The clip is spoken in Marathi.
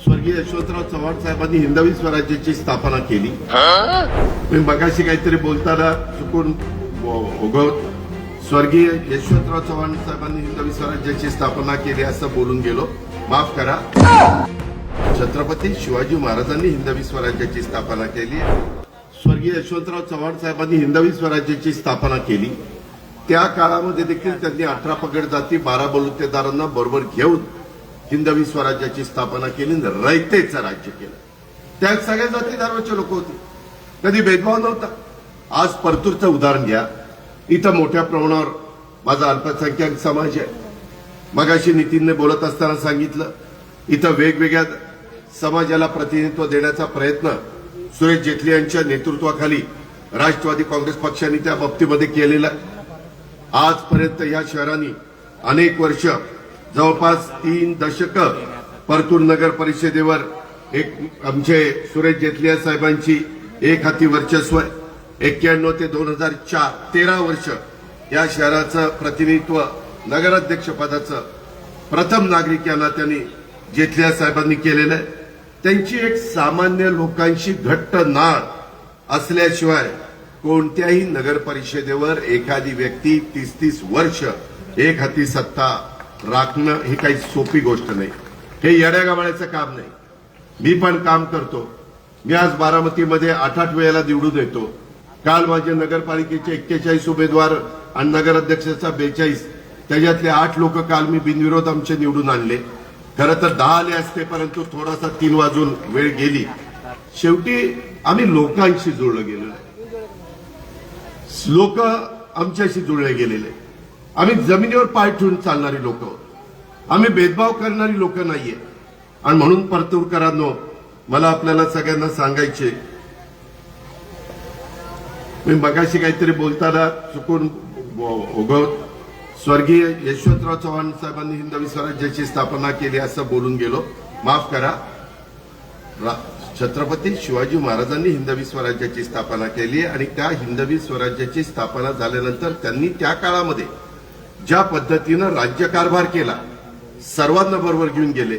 स्वर्गीय यशवंतराव चव्हाण साहेबांनी हिंदवी स्वराज्याची स्थापना केली. मी मगाशी काहीतरी बोलताना चुकून स्वर्गीय यशवंतराव चव्हाण साहेबांनी हिंदवी स्वराज्याची स्थापना केली असं बोलून गेलो, माफ करा. छत्रपती शिवाजी महाराजांनी हिंदवी स्वराज्याची स्थापना केली. स्वर्गीय यशवंतराव चव्हाण साहेबांनी हिंदवी स्वराज्याची स्थापना केली. त्या काळामध्ये देखील त्यांनी 18 पगड जाती 12 बलुतेदारांना बरोबर घेऊन हिंदवी स्वराज्याची स्थापना केली, रयतेचं राज्य केलं. त्यात सगळ्या जाती धर्माचे लोक होते, कधी भेदभाव नव्हता. आज परतूरचं उदाहरण घ्या, इथं मोठ्या प्रमाणावर माझा अल्पसंख्याक समाज आहे. मगाशी नितीनने बोलत असताना सांगितलं, इथं वेगवेगळ्या समाजाला प्रतिनिधित्व देण्याचा प्रयत्न सुरेश जेटली यांच्या नेतृत्वाखाली राष्ट्रवादी काँग्रेस पक्षाने त्या बाबतीमध्ये केलेला. आजपर्यंत या शहरांनी अनेक वर्ष जवळपास 3 दशक परतूर नगर परिषदेवर आमचे सुरेश जेटली साहेबांची एक हाती वर्चस्व आहे. 91 ते 2004 13 वर्ष या शहराचं प्रतिनिधित्व नगराध्यक्ष पदाचं प्रथम नागरिक यांना त्यांनी जेटली साहेबांनी केलेलं आहे. त्यांची एक सामान्य लोकांशी घट्ट नाळ असल्याशिवाय कोणत्याही नगर परिषदेवर एखादी व्यक्ती 30-30 वर्ष एक हाती सत्ता राखणं ही काही सोपी गोष्ट नाही. हे येड्यागाबाळ्याचं काम नाही. मी पण काम करतो. मी आज बारामतीमध्ये 8-8 वेळेला निवडून येतो. काल माझे नगरपालिकेचे 41 उमेदवार आणि नगराध्यक्षाचा 42, त्याच्यातले 8 लोक काल मी बिनविरोध आमचे निवडून आणले. खरं तर 10 आले असते, परंतु थोडासा 3 वाजून वेळ गेली. शेवटी आम्ही लोकांशी जुळलं गेलेलो, लोक आमच्याशी जुळले गेलेले. आम्ही जमिनीवर पाय ठेवून चालणारी लोक आहोत. आम्ही भेदभाव करणारी लोक नाहीये. आणि म्हणून परतूरकरांनो, मला आपल्याला सगळ्यांना सांगायचे, मी मगाशी काहीतरी बोलताना चुकून स्वर्गीय यशवंतराव चव्हाण साहेबांनी हिंदवी स्वराज्याची स्थापना केली असं बोलून गेलो, माफ करा. छत्रपती शिवाजी महाराजांनी हिंदवी स्वराज्याची स्थापना केली आणि त्या हिंदवी स्वराज्याची स्थापना झाल्यानंतर त्यांनी त्या काळामध्ये ज्या पद्धतीनं राज्यकारभार केला, सर्वांना बरोबर घेऊन गेले.